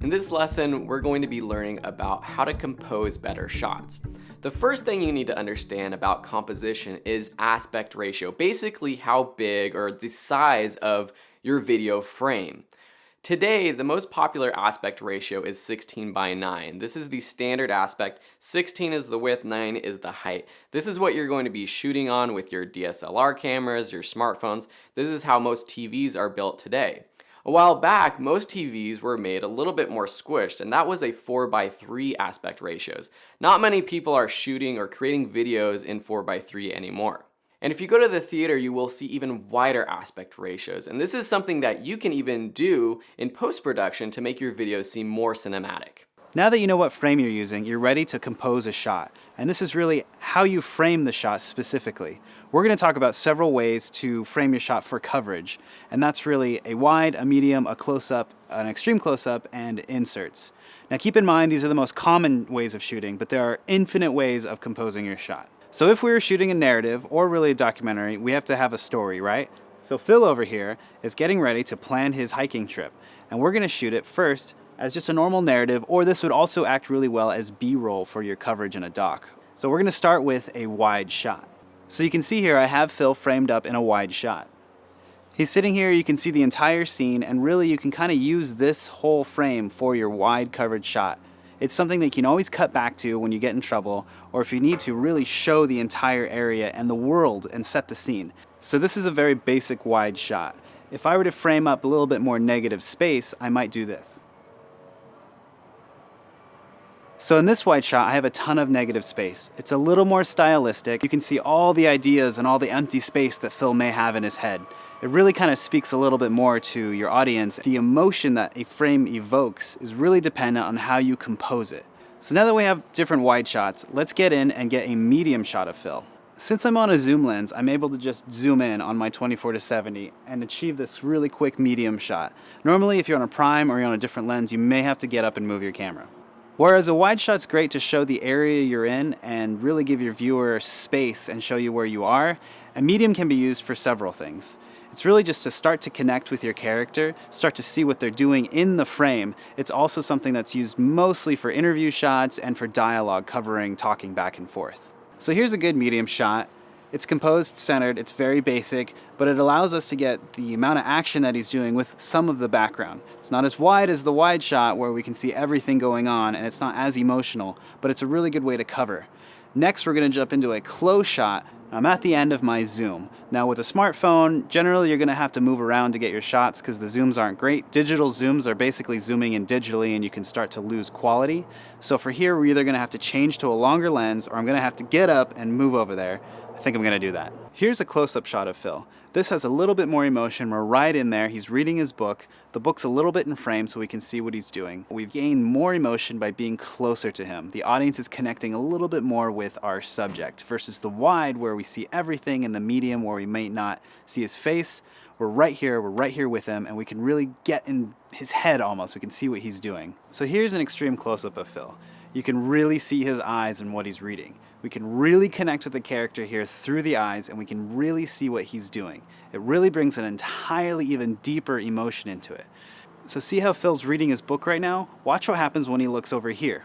In this lesson, we're going to be learning about how to compose better shots. The first thing you need to understand about composition is aspect ratio, basically how big or the size of your video frame. Today, the most popular aspect ratio is 16:9. This is the standard aspect. 16 is the width, 9 is the height. This is what you're going to be shooting on with your DSLR cameras, your smartphones. This is how most TVs are built today. A while back, most TVs were made a little bit more squished, and that was a 4:3 aspect ratios. Not many people are shooting or creating videos in 4:3 anymore. And if you go to the theater, you will see even wider aspect ratios. And this is something that you can even do in post-production to make your videos seem more cinematic. Now that you know what frame you're using, you're ready to compose a shot. And this is really how you frame the shot specifically. We're going to talk about several ways to frame your shot for coverage. And that's really a wide, a medium, a close-up, an extreme close-up, and inserts. Now keep in mind, these are the most common ways of shooting, but there are infinite ways of composing your shot. So if we were shooting a narrative, or really a documentary, we have to have a story, right? So Phil over here is getting ready to plan his hiking trip. And we're going to shoot it first as just a normal narrative, or this would also act really well as B-roll for your coverage in a doc. So we're going to start with a wide shot. So you can see here I have Phil framed up in a wide shot. He's sitting here, you can see the entire scene, and really you can kind of use this whole frame for your wide coverage shot. It's something that you can always cut back to when you get in trouble, or if you need to really show the entire area and the world and set the scene. So this is a very basic wide shot. If I were to frame up a little bit more negative space, I might do this. So in this wide shot, I have a ton of negative space. It's a little more stylistic. You can see all the ideas and all the empty space that Phil may have in his head. It really kind of speaks a little bit more to your audience. The emotion that a frame evokes is really dependent on how you compose it. So now that we have different wide shots, let's get in and get a medium shot of Phil. Since I'm on a zoom lens, I'm able to just zoom in on my 24-70 and achieve this really quick medium shot. Normally, if you're on a prime or you're on a different lens, you may have to get up and move your camera. Whereas a wide shot's great to show the area you're in and really give your viewer space and show you where you are, a medium can be used for several things. It's really just to start to connect with your character, start to see what they're doing in the frame. It's also something that's used mostly for interview shots and for dialogue covering talking back and forth. So here's a good medium shot. It's composed, centered, it's very basic, but it allows us to get the amount of action that he's doing with some of the background. It's not as wide as the wide shot where we can see everything going on, and it's not as emotional, but it's a really good way to cover. Next, we're going to jump into a close shot. I'm at the end of my zoom. Now with a smartphone, generally you're going to have to move around to get your shots because the zooms aren't great. Digital zooms are basically zooming in digitally and you can start to lose quality. So for here, we're either going to have to change to a longer lens or I'm going to have to get up and move over there. I think I'm going to do that. Here's a close-up shot of Phil. This has a little bit more emotion. We're right in there. He's reading his book. The book's a little bit in frame so we can see what he's doing. We've gained more emotion by being closer to him. The audience is connecting a little bit more with our subject versus the wide where we see everything, and the medium where we may not see his face. We're right here with him, and we can really get in his head almost. We can see what he's doing. So here's an extreme close-up of Phil. You can really see his eyes and what he's reading. We can really connect with the character here through the eyes, and we can really see what he's doing. It really brings an entirely even deeper emotion into it. So see how Phil's reading his book right now? Watch what happens when he looks over here.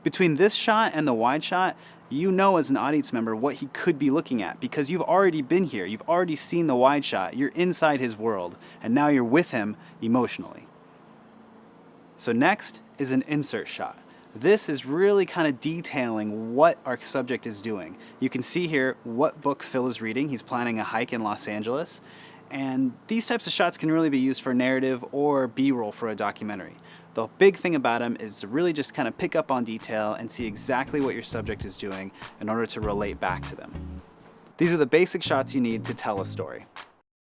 Between this shot and the wide shot, you know as an audience member what he could be looking at because you've already been here. You've already seen the wide shot. You're inside his world, and now you're with him emotionally. So next is an insert shot. This is really kind of detailing what our subject is doing. You can see here what book Phil is reading. He's planning a hike in Los Angeles. And these types of shots can really be used for narrative or B-roll for a documentary. The big thing about them is to really just kind of pick up on detail and see exactly what your subject is doing in order to relate back to them. These are the basic shots you need to tell a story.